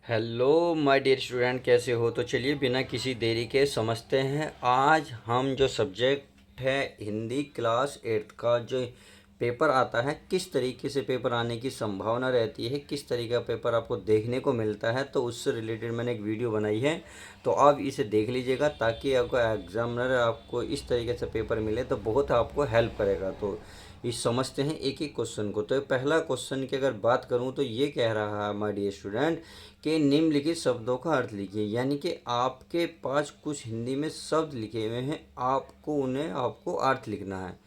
Hello my dear student, कैसे हो? तो चलिए बिना किसी देरी के समझते हैं। आज हम जो सब्जेक्ट है हिंदी क्लास 8 का जो पेपर आता है, किस तरीके से पेपर आने की संभावना रहती है, किस तरीके का पेपर आपको देखने को मिलता है, तो उससे रिलेटेड मैंने एक वीडियो बनाई है। तो आप इसे देख लीजिएगा ताकि आपको एग्जामिनर आपको इस तरीके से पेपर मिले तो बहुत आपको हेल्प करेगा। तो इस समझते हैं एक एक क्वेश्चन को। तो पहला क्वेश्चन की अगर बात करूं तो ये कह रहा है माय डियर स्टूडेंट कि निम्नलिखित शब्दों का अर्थ लिखिए। यानी कि आपके पास कुछ हिंदी में शब्द लिखे हुए हैं, आपको अर्थ लिखना है।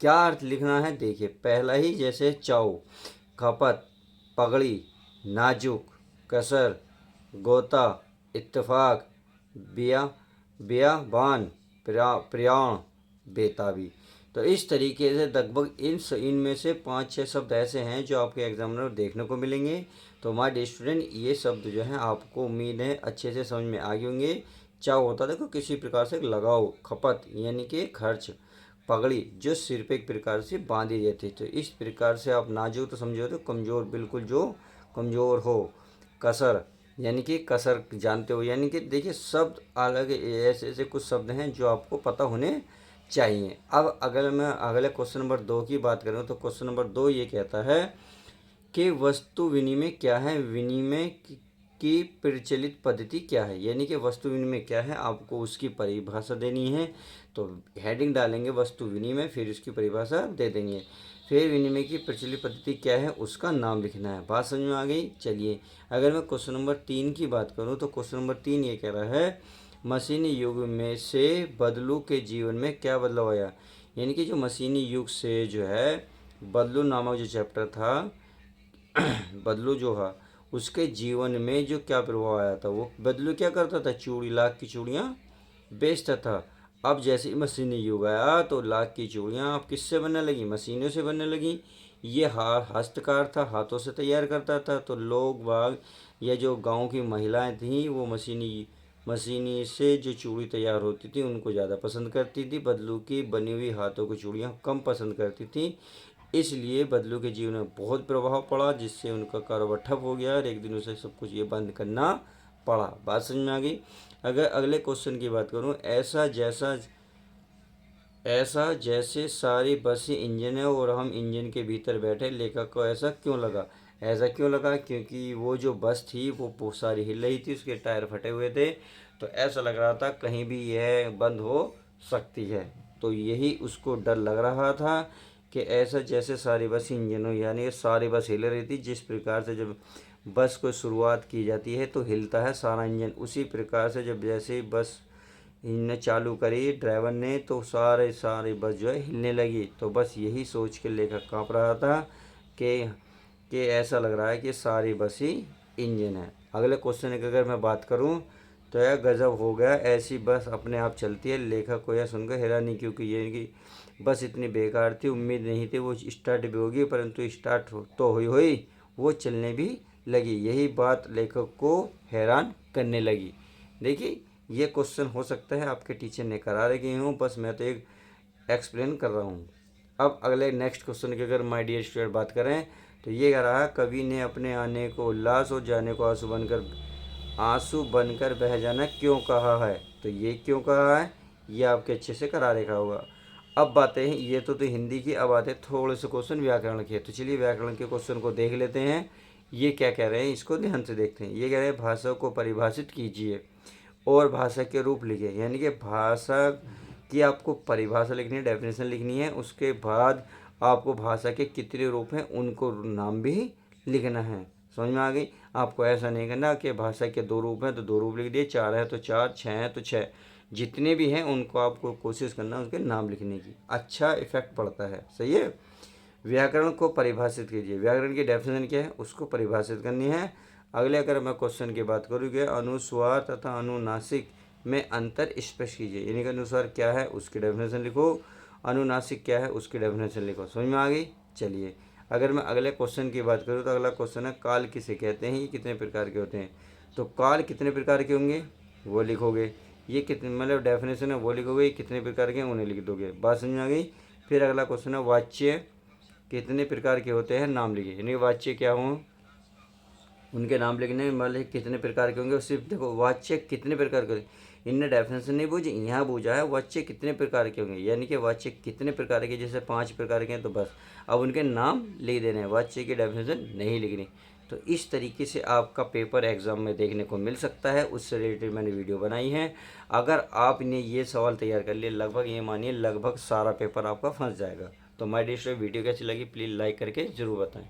क्या अर्थ लिखना है? देखिए, पहला ही जैसे चाव, खपत, पगड़ी, नाजुक, कसर, गोता, इत्तेफाक, बिया, बियाबान, प्रयाण, बेताबी। तो इस तरीके से लगभग इनमें से 5-6 शब्द ऐसे हैं जो आपके एग्जामिनर देखने को मिलेंगे। तो माय डियर स्टूडेंट, ये शब्द जो हैं आपको उम्मीद है अच्छे से समझ में आ गए होंगे। चाव होता देखो किसी प्रकार से लगाव, खपत यानी कि खर्च, पगड़ी जो सिर पे एक प्रकार से बांधी जाती है। तो इस प्रकार से आप नाजुक तो समझो तो कमज़ोर, बिल्कुल जो कमज़ोर हो। कसर यानी कि कसर जानते हो, यानी कि देखिए शब्द अलग ऐसे ऐसे कुछ शब्द हैं जो आपको पता होने चाहिए। अब अगर मैं अगले क्वेश्चन नंबर 2 की बात करूँ तो क्वेश्चन नंबर 2 ये कहता है कि वस्तु विनिमय क्या है, विनिमय की प्रचलित पद्धति क्या है। यानी कि वस्तु विनिमय क्या है, आपको उसकी परिभाषा देनी है। तो हेडिंग डालेंगे वस्तु विनिमय, फिर उसकी परिभाषा दे देंगे। फिर विनिमय की प्रचलित पद्धति क्या है उसका नाम लिखना है। बात समझ में आ गई? चलिए, अगर मैं क्वेश्चन नंबर 3 की बात करूँ तो क्वेश्चन नंबर 3 ये कह रहा है मशीनी युग में से बदलू के जीवन में क्या बदलाव आया। यानी कि जो मशीनी युग से जो है बदलू नामक जो चैप्टर था, बदलू जो है उसके जीवन में जो क्या प्रभाव आया था, वो बदलू क्या करता था, चूड़ी लाख की चूड़ियाँ बेचता था। अब जैसे ही मशीनी युग आया तो लाख की चूड़ियाँ अब किससे बनने लगी, मशीनों से बनने लगी। ये हस्तकार था, हाथों से तैयार करता था। तो लोग बाग या जो गांव की महिलाएं थीं वो मशीनी से जो चूड़ी तैयार होती थी उनको ज़्यादा पसंद करती थी, बदलू की बनी हुई हाथों की चूड़ियाँ कम पसंद करती थी। इसलिए बदलू के जीवन में बहुत प्रभाव पड़ा, जिससे उनका कारोबार ठप हो गया और एक दिन उसे सब कुछ ये बंद करना पड़ा। बात समझ में आ गई? अगर अगले क्वेश्चन की बात करूँ, ऐसा जैसे सारी बसें इंजन है और हम इंजन के भीतर बैठे, लेखक को ऐसा क्यों लगा? ऐसा क्यों लगा? क्योंकि वो जो बस थी वो बहुत सारी हिल रही थी, उसके टायर फटे हुए थे। तो ऐसा लग रहा था कहीं भी यह बंद हो सकती है। तो यही उसको डर लग रहा था कि ऐसा जैसे सारी बस इंजन हो, यानी सारी बस हिल रही थी। जिस प्रकार से जब बस को शुरुआत की जाती है तो हिलता है सारा इंजन, उसी प्रकार से जब जैसे ही बस ने चालू करी ड्राइवर ने तो सारे बस जो है हिलने लगी। तो बस यही सोच के लेखक काँप रहा था कि ऐसा लग रहा है कि सारी बस ही इंजन है। अगले क्वेश्चन की अगर मैं बात करूं तो यह गजब हो गया, ऐसी बस अपने आप चलती है। लेखक को यह सुनकर हैरानी, क्योंकि ये कि बस इतनी बेकार थी, उम्मीद नहीं थी वो स्टार्ट भी होगी, परंतु स्टार्ट तो हुई वो चलने भी लगी। यही बात लेखक को हैरान करने लगी। देखिए, ये क्वेश्चन हो सकता है आपके टीचर ने करा रखे हूँ, बस मैं तो एक एक्सप्लेन कर रहा हूँ। अब अगले नेक्स्ट क्वेश्चन की अगर माय डियर स्टूडेंट बात करें तो ये कह रहा है कवि ने अपने आने को उल्लास और जाने को आंसू बनकर बह जाना क्यों कहा है। तो ये क्यों कहा है ये आपके अच्छे से करा रखा होगा। अब बातें हैं, ये तो हिंदी की, अब आते थोड़े से क्वेश्चन व्याकरण के। तो चलिए व्याकरण के क्वेश्चन को देख लेते हैं। ये क्या कह रहे हैं इसको ध्यान से देखते हैं। ये कह रहे हैं भाषा को परिभाषित कीजिए और भाषा के रूप लिखे। यानी कि भाषा की आपको परिभाषा लिखनी है, डेफिनेशन लिखनी है। उसके बाद आपको भाषा के कितने रूप हैं उनको नाम भी लिखना है। समझ में आ गई? आपको ऐसा नहीं करना कि भाषा के 2 रूप हैं तो 2 रूप लिख दिए, 4 है तो 4, 6 है तो 6। जितने भी हैं उनको आपको कोशिश करना उसके नाम लिखने की, अच्छा इफेक्ट पड़ता है। सही है? व्याकरण को परिभाषित कीजिए। व्याकरण की डेफिनेशन क्या है उसको परिभाषित करनी है। अगले अगर मैं क्वेश्चन की बात करूँ कि अनुस्वार तथा अनुनासिक में अंतर स्पष्ट कीजिए। यानी कि अनुस्वार क्या है उसकी डेफिनेशन लिखो, अनुनासिक क्या है उसकी डेफिनेशन लिखो। समझ में आ गई? चलिए, अगर मैं अगले क्वेश्चन की बात करूँ तो अगला क्वेश्चन है काल किसे कहते हैं, ये कितने प्रकार के होते हैं। तो काल कितने प्रकार के होंगे वो लिखोगे, ये कितने मतलब डेफिनेशन है वो लिखोगे, ये कितने प्रकार के हैं उन्हें लिख दोगे। बात समझ में आ गई? फिर अगला क्वेश्चन है वाच्य कितने प्रकार के होते हैं, नाम लिखिए। यानी वाच्य क्या हो, उनके नाम लिखने वाले कितने प्रकार के होंगे, सिर्फ देखो वाच्य कितने प्रकार के, इनने डेफिनेशन नहीं पूछी, यहाँ पूछा है वाच्य कितने प्रकार के होंगे, यानी कि वाच्य कितने प्रकार के, जैसे 5 प्रकार के हैं तो बस अब उनके नाम लिख देने हैं, वाच्य की डेफिनेशन नहीं लिखनी। तो इस तरीके से आपका पेपर एग्ज़ाम में देखने को मिल सकता है, उससे रिलेटेड मैंने वीडियो बनाई है। अगर आपने ये सवाल तैयार कर लिए, लगभग ये मानिए लगभग सारा पेपर आपका फंस जाएगा। तो माय डियर स्टूडेंट, वीडियो कैसी लगी प्लीज़ लाइक करके ज़रूर बताएं।